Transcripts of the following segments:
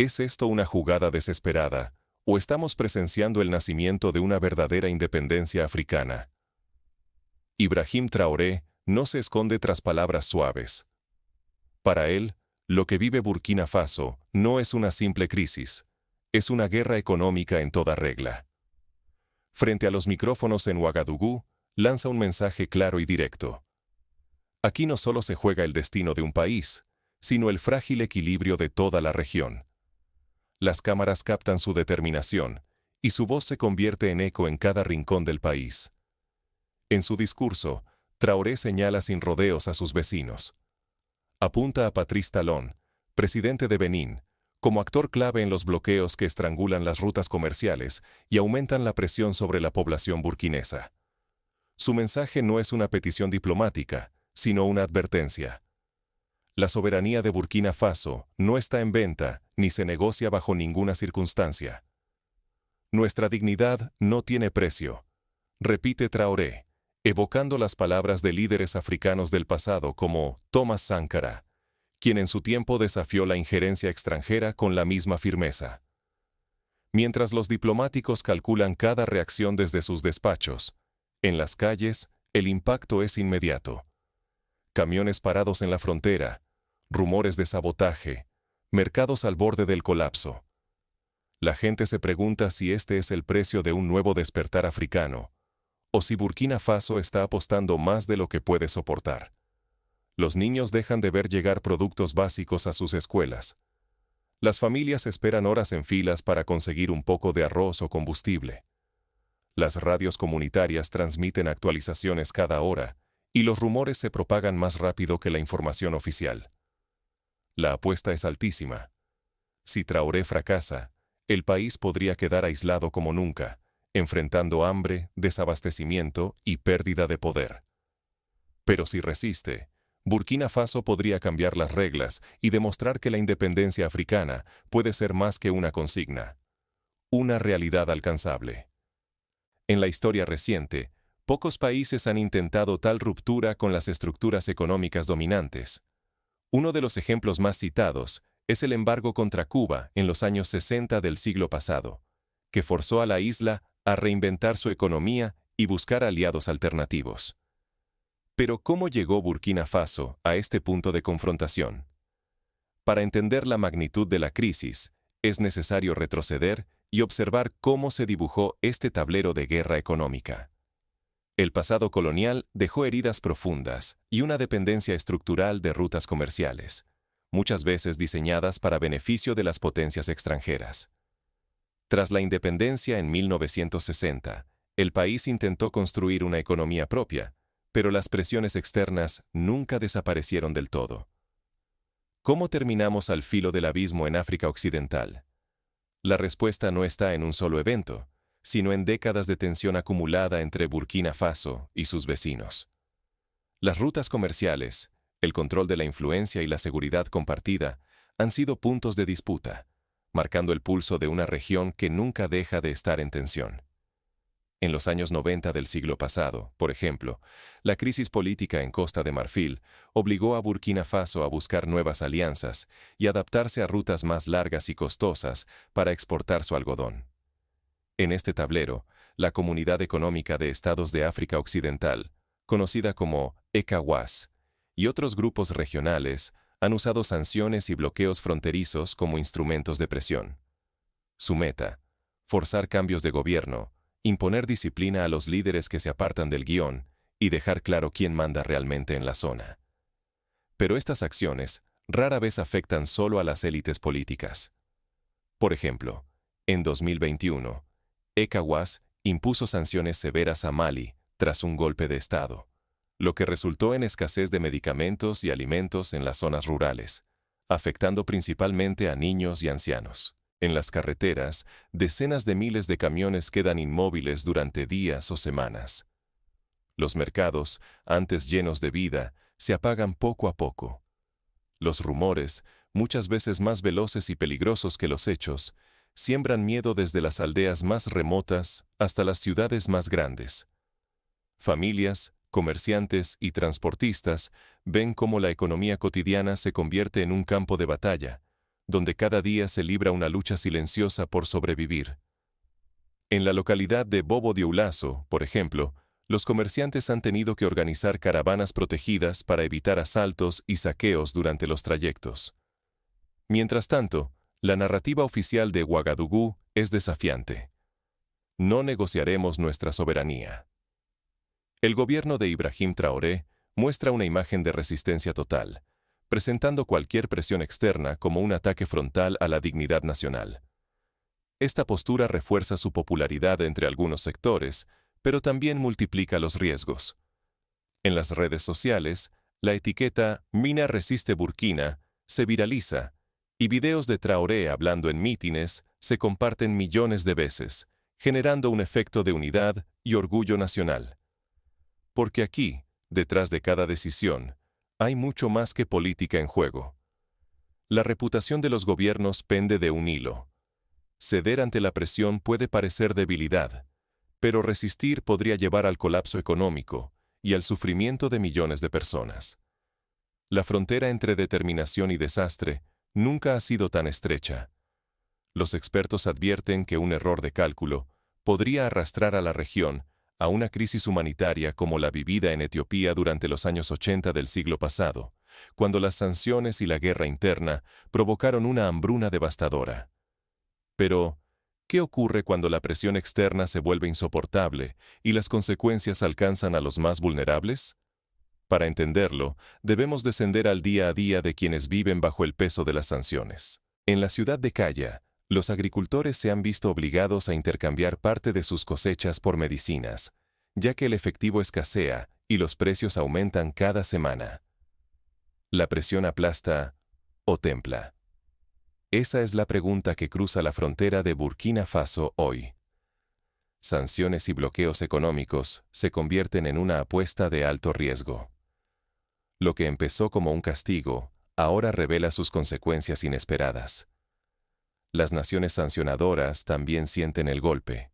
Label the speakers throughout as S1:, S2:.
S1: ¿Es esto una jugada desesperada, o estamos presenciando el nacimiento de una verdadera independencia africana? Ibrahim Traoré no se esconde tras palabras suaves. Para él, lo que vive Burkina Faso no es una simple crisis, es una guerra económica en toda regla. Frente a los micrófonos en Ouagadougou, lanza un mensaje claro y directo. Aquí no solo se juega el destino de un país, sino el frágil equilibrio de toda la región. Las cámaras captan su determinación, y su voz se convierte en eco en cada rincón del país. En su discurso, Traoré señala sin rodeos a sus vecinos. Apunta a Patrice Talon, presidente de Benín, como actor clave en los bloqueos que estrangulan las rutas comerciales y aumentan la presión sobre la población burkinesa. Su mensaje no es una petición diplomática, sino una advertencia. La soberanía de Burkina Faso no está en venta ni se negocia bajo ninguna circunstancia. Nuestra dignidad no tiene precio, repite Traoré, evocando las palabras de líderes africanos del pasado como Thomas Sankara, quien en su tiempo desafió la injerencia extranjera con la misma firmeza. Mientras los diplomáticos calculan cada reacción desde sus despachos, en las calles, el impacto es inmediato. Camiones parados en la frontera, rumores de sabotaje, mercados al borde del colapso. La gente se pregunta si este es el precio de un nuevo despertar africano, o si Burkina Faso está apostando más de lo que puede soportar. Los niños dejan de ver llegar productos básicos a sus escuelas. Las familias esperan horas en filas para conseguir un poco de arroz o combustible. Las radios comunitarias transmiten actualizaciones cada hora, y los rumores se propagan más rápido que la información oficial. La apuesta es altísima. Si Traoré fracasa, el país podría quedar aislado como nunca, enfrentando hambre, desabastecimiento y pérdida de poder. Pero si resiste, Burkina Faso podría cambiar las reglas y demostrar que la independencia africana puede ser más que una consigna, una realidad alcanzable. En la historia reciente, pocos países han intentado tal ruptura con las estructuras económicas dominantes. Uno de los ejemplos más citados es el embargo contra Cuba en los años 60 del siglo pasado, que forzó a la isla a reinventar su economía y buscar aliados alternativos. Pero ¿cómo llegó Burkina Faso a este punto de confrontación? Para entender la magnitud de la crisis, es necesario retroceder y observar cómo se dibujó este tablero de guerra económica. El pasado colonial dejó heridas profundas y una dependencia estructural de rutas comerciales, muchas veces diseñadas para beneficio de las potencias extranjeras. Tras la independencia en 1960, el país intentó construir una economía propia, pero las presiones externas nunca desaparecieron del todo. ¿Cómo terminamos al filo del abismo en África Occidental? La respuesta no está en un solo evento, sino en décadas de tensión acumulada entre Burkina Faso y sus vecinos. Las rutas comerciales, el control de la influencia y la seguridad compartida han sido puntos de disputa, marcando el pulso de una región que nunca deja de estar en tensión. En los años 90 del siglo pasado, por ejemplo, la crisis política en Costa de Marfil obligó a Burkina Faso a buscar nuevas alianzas y adaptarse a rutas más largas y costosas para exportar su algodón. En este tablero, la Comunidad Económica de Estados de África Occidental, conocida como ECOWAS, y otros grupos regionales han usado sanciones y bloqueos fronterizos como instrumentos de presión. Su meta: forzar cambios de gobierno, imponer disciplina a los líderes que se apartan del guión y dejar claro quién manda realmente en la zona. Pero estas acciones rara vez afectan solo a las élites políticas. Por ejemplo, en 2021, ECOWAS impuso sanciones severas a Mali tras un golpe de Estado, lo que resultó en escasez de medicamentos y alimentos en las zonas rurales, afectando principalmente a niños y ancianos. En las carreteras, decenas de miles de camiones quedan inmóviles durante días o semanas. Los mercados, antes llenos de vida, se apagan poco a poco. Los rumores, muchas veces más veloces y peligrosos que los hechos, siembran miedo desde las aldeas más remotas hasta las ciudades más grandes. Familias, comerciantes y transportistas ven cómo la economía cotidiana se convierte en un campo de batalla, donde cada día se libra una lucha silenciosa por sobrevivir. En la localidad de Bobo Dioulasso, por ejemplo, los comerciantes han tenido que organizar caravanas protegidas para evitar asaltos y saqueos durante los trayectos. Mientras tanto, la narrativa oficial de Ouagadougou es desafiante. No negociaremos nuestra soberanía. El gobierno de Ibrahim Traoré muestra una imagen de resistencia total, presentando cualquier presión externa como un ataque frontal a la dignidad nacional. Esta postura refuerza su popularidad entre algunos sectores, pero también multiplica los riesgos. En las redes sociales, la etiqueta Mina resiste Burkina se viraliza, y videos de Traoré hablando en mítines se comparten millones de veces, generando un efecto de unidad y orgullo nacional. Porque aquí, detrás de cada decisión, hay mucho más que política en juego. La reputación de los gobiernos pende de un hilo. Ceder ante la presión puede parecer debilidad, pero resistir podría llevar al colapso económico y al sufrimiento de millones de personas. La frontera entre determinación y desastre nunca ha sido tan estrecha. Los expertos advierten que un error de cálculo podría arrastrar a la región a una crisis humanitaria como la vivida en Etiopía durante los años 80 del siglo pasado, cuando las sanciones y la guerra interna provocaron una hambruna devastadora. Pero, ¿qué ocurre cuando la presión externa se vuelve insoportable y las consecuencias alcanzan a los más vulnerables? Para entenderlo, debemos descender al día a día de quienes viven bajo el peso de las sanciones. En la ciudad de Kaya, los agricultores se han visto obligados a intercambiar parte de sus cosechas por medicinas, ya que el efectivo escasea y los precios aumentan cada semana. ¿La presión aplasta o templa? Esa es la pregunta que cruza la frontera de Burkina Faso hoy. Sanciones y bloqueos económicos se convierten en una apuesta de alto riesgo. Lo que empezó como un castigo, ahora revela sus consecuencias inesperadas. Las naciones sancionadoras también sienten el golpe,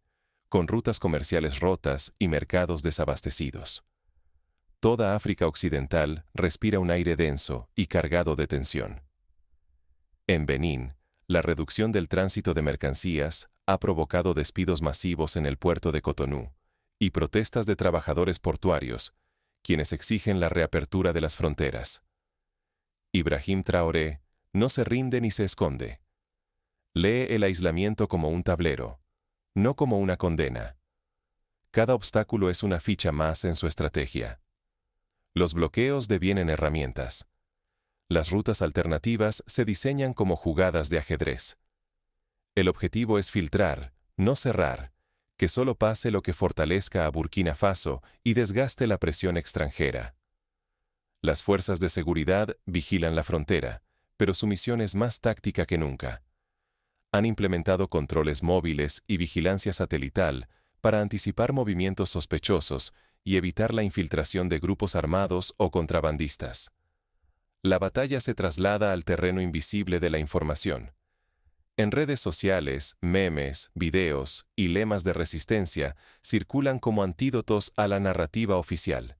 S1: con rutas comerciales rotas y mercados desabastecidos. Toda África Occidental respira un aire denso y cargado de tensión. En Benín, la reducción del tránsito de mercancías ha provocado despidos masivos en el puerto de Cotonú y protestas de trabajadores portuarios, quienes exigen la reapertura de las fronteras. Ibrahim Traoré no se rinde ni se esconde. Lee el aislamiento como un tablero, no como una condena. Cada obstáculo es una ficha más en su estrategia. Los bloqueos devienen herramientas. Las rutas alternativas se diseñan como jugadas de ajedrez. El objetivo es filtrar, no cerrar, que solo pase lo que fortalezca a Burkina Faso y desgaste la presión extranjera. Las fuerzas de seguridad vigilan la frontera, pero su misión es más táctica que nunca. Han implementado controles móviles y vigilancia satelital para anticipar movimientos sospechosos y evitar la infiltración de grupos armados o contrabandistas. La batalla se traslada al terreno invisible de la información. En redes sociales, memes, videos y lemas de resistencia circulan como antídotos a la narrativa oficial.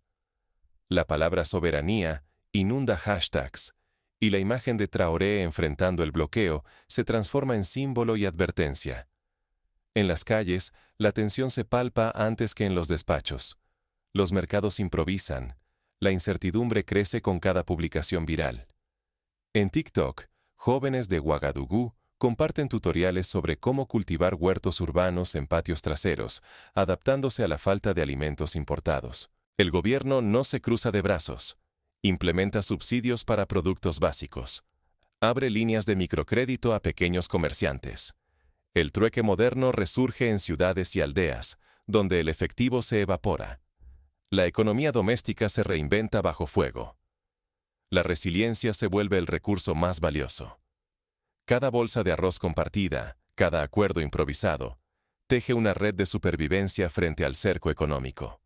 S1: La palabra soberanía inunda hashtags, y la imagen de Traoré enfrentando el bloqueo se transforma en símbolo y advertencia. En las calles, la tensión se palpa antes que en los despachos. Los mercados improvisan. La incertidumbre crece con cada publicación viral. En TikTok, jóvenes de Ouagadougou comparten tutoriales sobre cómo cultivar huertos urbanos en patios traseros, adaptándose a la falta de alimentos importados. El gobierno no se cruza de brazos. Implementa subsidios para productos básicos. Abre líneas de microcrédito a pequeños comerciantes. El trueque moderno resurge en ciudades y aldeas, donde el efectivo se evapora. La economía doméstica se reinventa bajo fuego. La resiliencia se vuelve el recurso más valioso. Cada bolsa de arroz compartida, cada acuerdo improvisado, teje una red de supervivencia frente al cerco económico.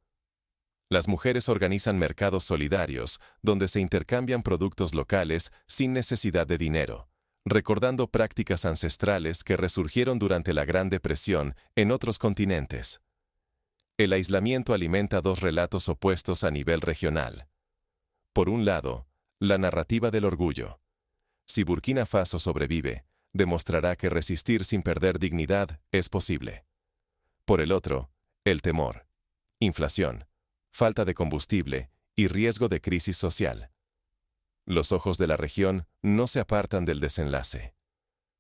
S1: Las mujeres organizan mercados solidarios, donde se intercambian productos locales sin necesidad de dinero, recordando prácticas ancestrales que resurgieron durante la Gran Depresión en otros continentes. El aislamiento alimenta dos relatos opuestos a nivel regional. Por un lado, la narrativa del orgullo. Si Burkina Faso sobrevive, demostrará que resistir sin perder dignidad es posible. Por el otro, el temor, inflación, falta de combustible y riesgo de crisis social. Los ojos de la región no se apartan del desenlace.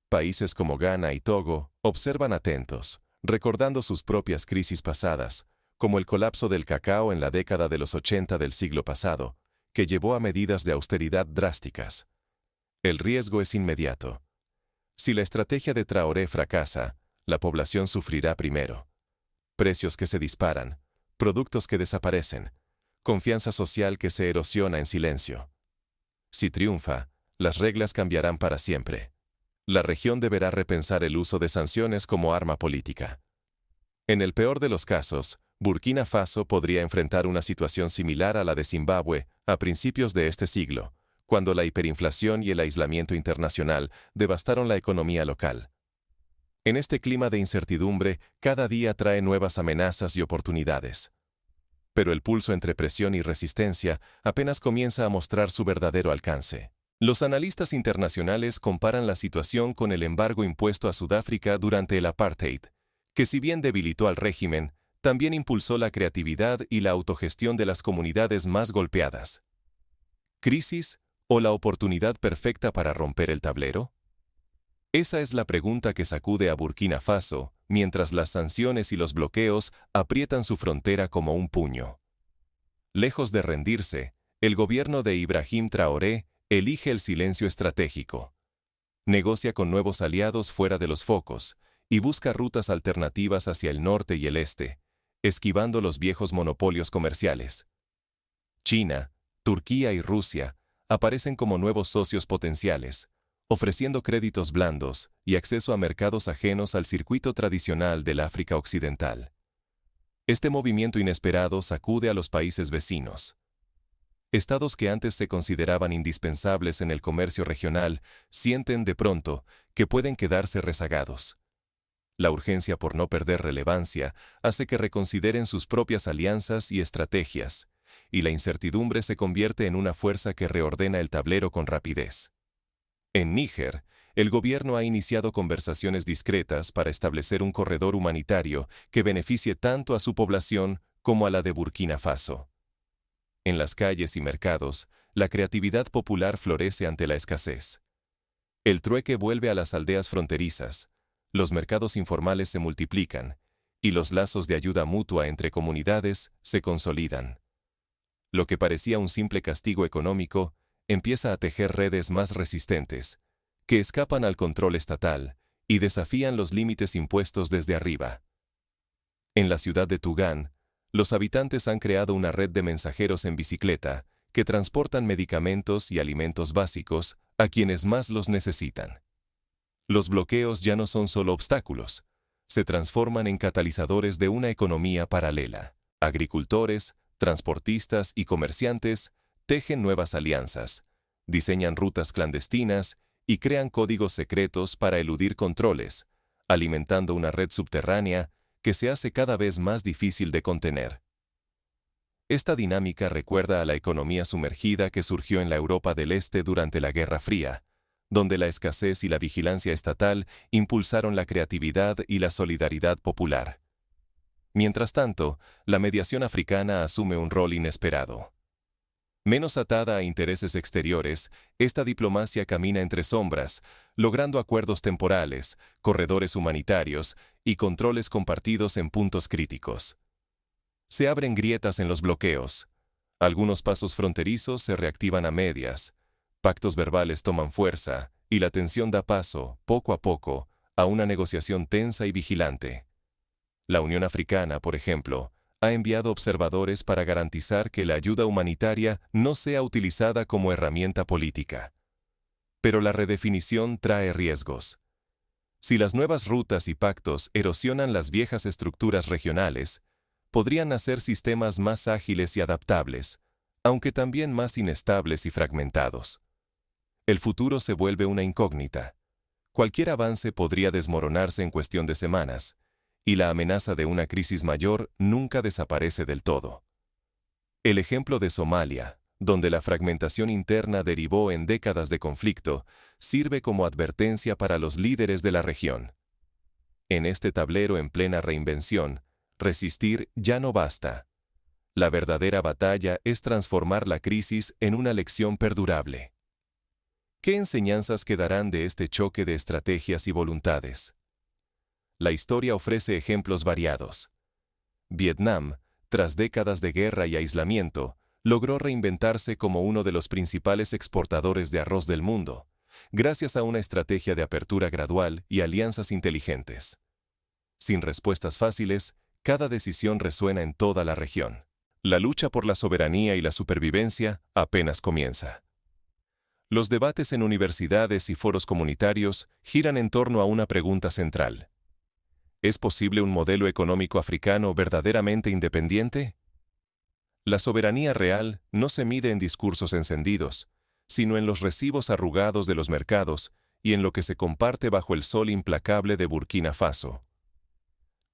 S1: Países como Ghana y Togo observan atentos, recordando sus propias crisis pasadas, como el colapso del cacao en la década de los 80 del siglo pasado, que llevó a medidas de austeridad drásticas. El riesgo es inmediato. Si la estrategia de Traoré fracasa, la población sufrirá primero. Precios que se disparan, productos que desaparecen, confianza social que se erosiona en silencio. Si triunfa, las reglas cambiarán para siempre. La región deberá repensar el uso de sanciones como arma política. En el peor de los casos, Burkina Faso podría enfrentar una situación similar a la de Zimbabue a principios de este siglo, cuando la hiperinflación y el aislamiento internacional devastaron la economía local. En este clima de incertidumbre, cada día trae nuevas amenazas y oportunidades. Pero el pulso entre presión y resistencia apenas comienza a mostrar su verdadero alcance. Los analistas internacionales comparan la situación con el embargo impuesto a Sudáfrica durante el apartheid, que si bien debilitó al régimen, también impulsó la creatividad y la autogestión de las comunidades más golpeadas. ¿Crisis o la oportunidad perfecta para romper el tablero? Esa es la pregunta que sacude a Burkina Faso, mientras las sanciones y los bloqueos aprietan su frontera como un puño. Lejos de rendirse, el gobierno de Ibrahim Traoré elige el silencio estratégico. Negocia con nuevos aliados fuera de los focos y busca rutas alternativas hacia el norte y el este, esquivando los viejos monopolios comerciales. China, Turquía y Rusia aparecen como nuevos socios potenciales, ofreciendo créditos blandos y acceso a mercados ajenos al circuito tradicional del África Occidental. Este movimiento inesperado sacude a los países vecinos. Estados que antes se consideraban indispensables en el comercio regional sienten de pronto que pueden quedarse rezagados. La urgencia por no perder relevancia hace que reconsideren sus propias alianzas y estrategias, y la incertidumbre se convierte en una fuerza que reordena el tablero con rapidez. En Níger, el gobierno ha iniciado conversaciones discretas para establecer un corredor humanitario que beneficie tanto a su población como a la de Burkina Faso. En las calles y mercados, la creatividad popular florece ante la escasez. El trueque vuelve a las aldeas fronterizas, los mercados informales se multiplican, y los lazos de ayuda mutua entre comunidades se consolidan. Lo que parecía un simple castigo económico empieza a tejer redes más resistentes, que escapan al control estatal y desafían los límites impuestos desde arriba. En la ciudad de Tugán, los habitantes han creado una red de mensajeros en bicicleta que transportan medicamentos y alimentos básicos a quienes más los necesitan. Los bloqueos ya no son solo obstáculos, se transforman en catalizadores de una economía paralela. Agricultores, transportistas y comerciantes tejen nuevas alianzas, diseñan rutas clandestinas y crean códigos secretos para eludir controles, alimentando una red subterránea que se hace cada vez más difícil de contener. Esta dinámica recuerda a la economía sumergida que surgió en la Europa del Este durante la Guerra Fría, donde la escasez y la vigilancia estatal impulsaron la creatividad y la solidaridad popular. Mientras tanto, la mediación africana asume un rol inesperado. Menos atada a intereses exteriores, esta diplomacia camina entre sombras, logrando acuerdos temporales, corredores humanitarios y controles compartidos en puntos críticos. Se abren grietas en los bloqueos. Algunos pasos fronterizos se reactivan a medias, pactos verbales toman fuerza y la tensión da paso, poco a poco, a una negociación tensa y vigilante. La Unión Africana, por ejemplo, ha enviado observadores para garantizar que la ayuda humanitaria no sea utilizada como herramienta política. Pero la redefinición trae riesgos. Si las nuevas rutas y pactos erosionan las viejas estructuras regionales, podrían nacer sistemas más ágiles y adaptables, aunque también más inestables y fragmentados. El futuro se vuelve una incógnita. Cualquier avance podría desmoronarse en cuestión de semanas, y la amenaza de una crisis mayor nunca desaparece del todo. El ejemplo de Somalia, donde la fragmentación interna derivó en décadas de conflicto, sirve como advertencia para los líderes de la región. En este tablero en plena reinvención, resistir ya no basta. La verdadera batalla es transformar la crisis en una lección perdurable. ¿Qué enseñanzas quedarán de este choque de estrategias y voluntades? La historia ofrece ejemplos variados. Vietnam, tras décadas de guerra y aislamiento, logró reinventarse como uno de los principales exportadores de arroz del mundo, gracias a una estrategia de apertura gradual y alianzas inteligentes. Sin respuestas fáciles, cada decisión resuena en toda la región. La lucha por la soberanía y la supervivencia apenas comienza. Los debates en universidades y foros comunitarios giran en torno a una pregunta central. ¿Es posible un modelo económico africano verdaderamente independiente? La soberanía real no se mide en discursos encendidos, sino en los recibos arrugados de los mercados y en lo que se comparte bajo el sol implacable de Burkina Faso.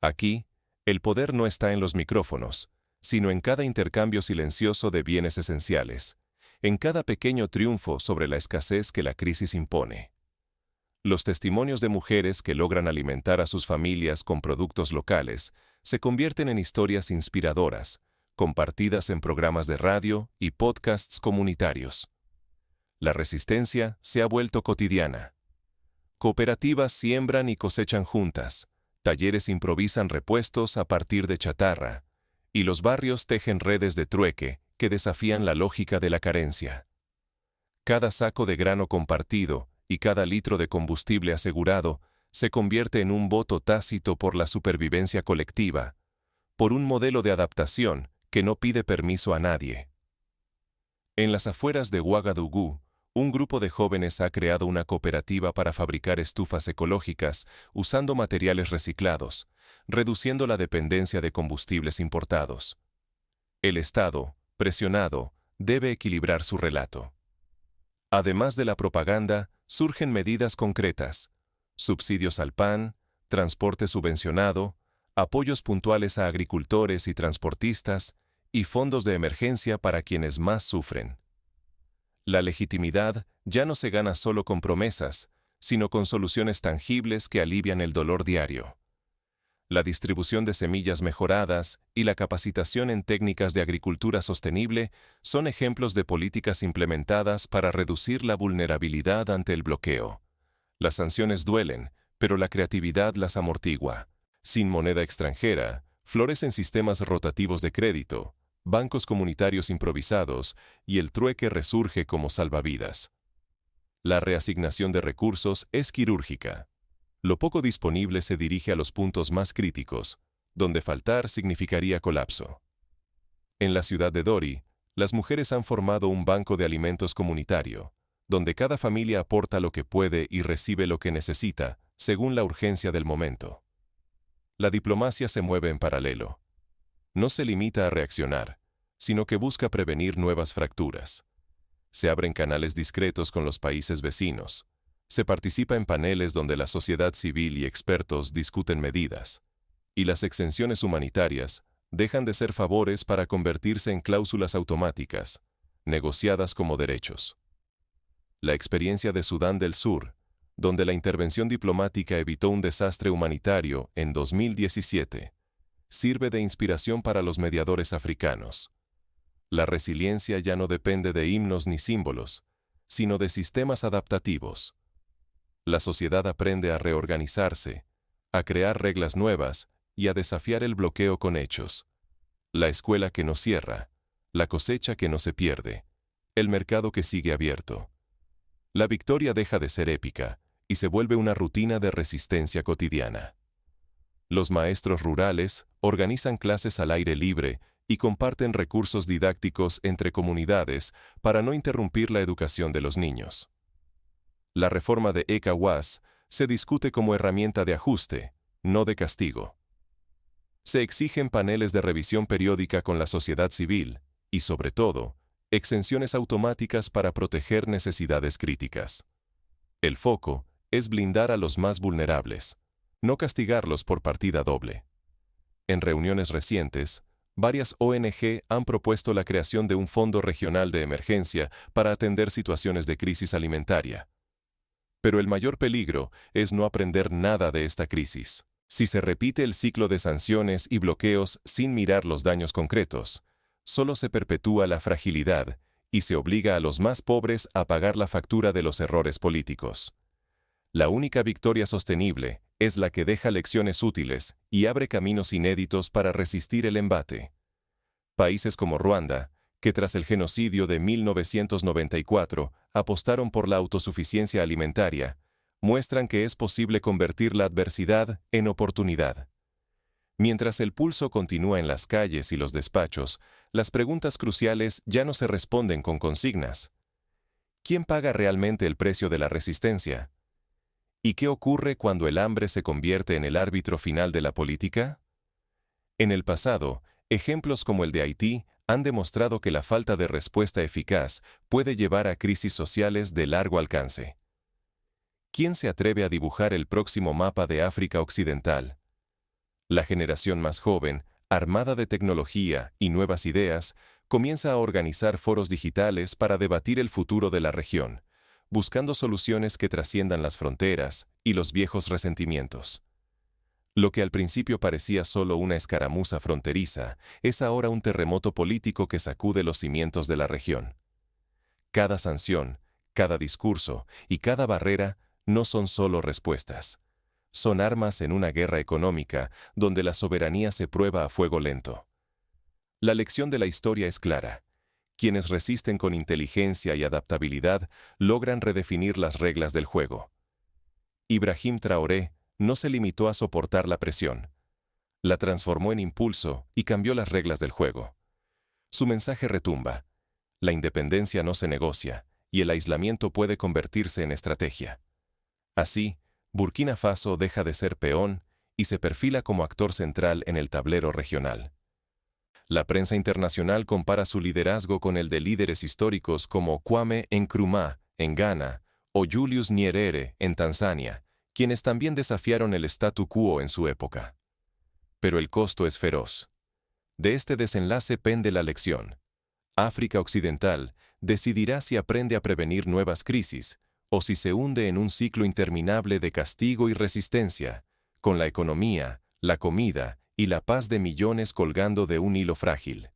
S1: Aquí, el poder no está en los micrófonos, sino en cada intercambio silencioso de bienes esenciales, en cada pequeño triunfo sobre la escasez que la crisis impone. Los testimonios de mujeres que logran alimentar a sus familias con productos locales se convierten en historias inspiradoras, compartidas en programas de radio y podcasts comunitarios. La resistencia se ha vuelto cotidiana. Cooperativas siembran y cosechan juntas, talleres improvisan repuestos a partir de chatarra, y los barrios tejen redes de trueque que desafían la lógica de la carencia. Cada saco de grano compartido y cada litro de combustible asegurado se convierte en un voto tácito por la supervivencia colectiva, por un modelo de adaptación que no pide permiso a nadie. En las afueras de Ouagadougou, un grupo de jóvenes ha creado una cooperativa para fabricar estufas ecológicas usando materiales reciclados, reduciendo la dependencia de combustibles importados. El Estado, presionado, debe equilibrar su relato. Además de la propaganda, surgen medidas concretas: subsidios al pan, transporte subvencionado, apoyos puntuales a agricultores y transportistas, y fondos de emergencia para quienes más sufren. La legitimidad ya no se gana solo con promesas, sino con soluciones tangibles que alivian el dolor diario. La distribución de semillas mejoradas y la capacitación en técnicas de agricultura sostenible son ejemplos de políticas implementadas para reducir la vulnerabilidad ante el bloqueo. Las sanciones duelen, pero la creatividad las amortigua. Sin moneda extranjera, florecen sistemas rotativos de crédito, bancos comunitarios improvisados y el trueque resurge como salvavidas. La reasignación de recursos es quirúrgica. Lo poco disponible se dirige a los puntos más críticos, donde faltar significaría colapso. En la ciudad de Dori, las mujeres han formado un banco de alimentos comunitario, donde cada familia aporta lo que puede y recibe lo que necesita, según la urgencia del momento. La diplomacia se mueve en paralelo. No se limita a reaccionar, sino que busca prevenir nuevas fracturas. Se abren canales discretos con los países vecinos. Se participa en paneles donde la sociedad civil y expertos discuten medidas. Y las exenciones humanitarias dejan de ser favores para convertirse en cláusulas automáticas, negociadas como derechos. La experiencia de Sudán del Sur, donde la intervención diplomática evitó un desastre humanitario en 2017, sirve de inspiración para los mediadores africanos. La resiliencia ya no depende de himnos ni símbolos, sino de sistemas adaptativos. La sociedad aprende a reorganizarse, a crear reglas nuevas y a desafiar el bloqueo con hechos. La escuela que no cierra, la cosecha que no se pierde, el mercado que sigue abierto. La victoria deja de ser épica y se vuelve una rutina de resistencia cotidiana. Los maestros rurales organizan clases al aire libre y comparten recursos didácticos entre comunidades para no interrumpir la educación de los niños. La reforma de ECOWAS se discute como herramienta de ajuste, no de castigo. Se exigen paneles de revisión periódica con la sociedad civil y, sobre todo, exenciones automáticas para proteger necesidades críticas. El foco es blindar a los más vulnerables, no castigarlos por partida doble. En reuniones recientes, varias ONG han propuesto la creación de un fondo regional de emergencia para atender situaciones de crisis alimentaria. Pero el mayor peligro es no aprender nada de esta crisis. Si se repite el ciclo de sanciones y bloqueos sin mirar los daños concretos, solo se perpetúa la fragilidad y se obliga a los más pobres a pagar la factura de los errores políticos. La única victoria sostenible es la que deja lecciones útiles y abre caminos inéditos para resistir el embate. Países como Ruanda, que tras el genocidio de 1994 apostaron por la autosuficiencia alimentaria, muestran que es posible convertir la adversidad en oportunidad. Mientras el pulso continúa en las calles y los despachos, las preguntas cruciales ya no se responden con consignas. ¿Quién paga realmente el precio de la resistencia? ¿Y qué ocurre cuando el hambre se convierte en el árbitro final de la política? En el pasado, ejemplos como el de Haití han demostrado que la falta de respuesta eficaz puede llevar a crisis sociales de largo alcance. ¿Quién se atreve a dibujar el próximo mapa de África Occidental? La generación más joven, armada de tecnología y nuevas ideas, comienza a organizar foros digitales para debatir el futuro de la región, buscando soluciones que trasciendan las fronteras y los viejos resentimientos. Lo que al principio parecía solo una escaramuza fronteriza, es ahora un terremoto político que sacude los cimientos de la región. Cada sanción, cada discurso y cada barrera no son solo respuestas. Son armas en una guerra económica donde la soberanía se prueba a fuego lento. La lección de la historia es clara. Quienes resisten con inteligencia y adaptabilidad logran redefinir las reglas del juego. Ibrahim Traoré no se limitó a soportar la presión. La transformó en impulso y cambió las reglas del juego. Su mensaje retumba. La independencia no se negocia y el aislamiento puede convertirse en estrategia. Así, Burkina Faso deja de ser peón y se perfila como actor central en el tablero regional. La prensa internacional compara su liderazgo con el de líderes históricos como Kwame Nkrumah en Ghana o Julius Nyerere en Tanzania, quienes también desafiaron el statu quo en su época. Pero el costo es feroz. De este desenlace pende la lección. África Occidental decidirá si aprende a prevenir nuevas crisis o si se hunde en un ciclo interminable de castigo y resistencia, con la economía, la comida y la paz de millones colgando de un hilo frágil.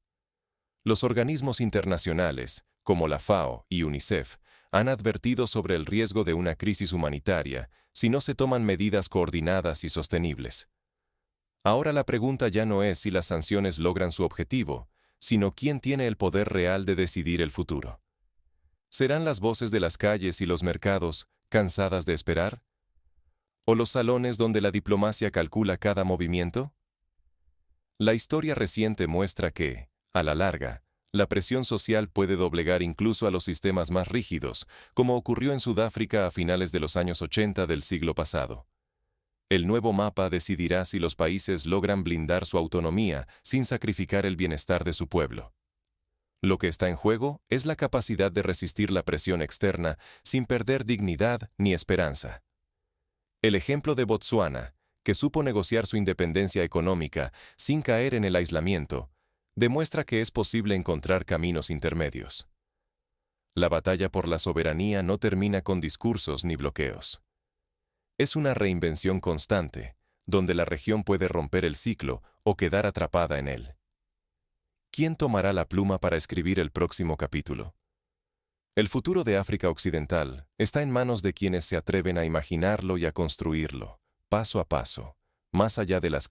S1: Los organismos internacionales, como la FAO y UNICEF, han advertido sobre el riesgo de una crisis humanitaria si no se toman medidas coordinadas y sostenibles. Ahora la pregunta ya no es si las sanciones logran su objetivo, sino quién tiene el poder real de decidir el futuro. ¿Serán las voces de las calles y los mercados cansadas de esperar? ¿O los salones donde la diplomacia calcula cada movimiento? La historia reciente muestra que, a la larga, la presión social puede doblegar incluso a los sistemas más rígidos, como ocurrió en Sudáfrica a finales de los años 80 del siglo pasado. El nuevo mapa decidirá si los países logran blindar su autonomía sin sacrificar el bienestar de su pueblo. Lo que está en juego es la capacidad de resistir la presión externa sin perder dignidad ni esperanza. El ejemplo de Botsuana, que supo negociar su independencia económica sin caer en el aislamiento, demuestra que es posible encontrar caminos intermedios. La batalla por la soberanía no termina con discursos ni bloqueos. Es una reinvención constante, donde la región puede romper el ciclo o quedar atrapada en él. ¿Quién tomará la pluma para escribir el próximo capítulo? El futuro de África Occidental está en manos de quienes se atreven a imaginarlo y a construirlo, paso a paso, más allá de las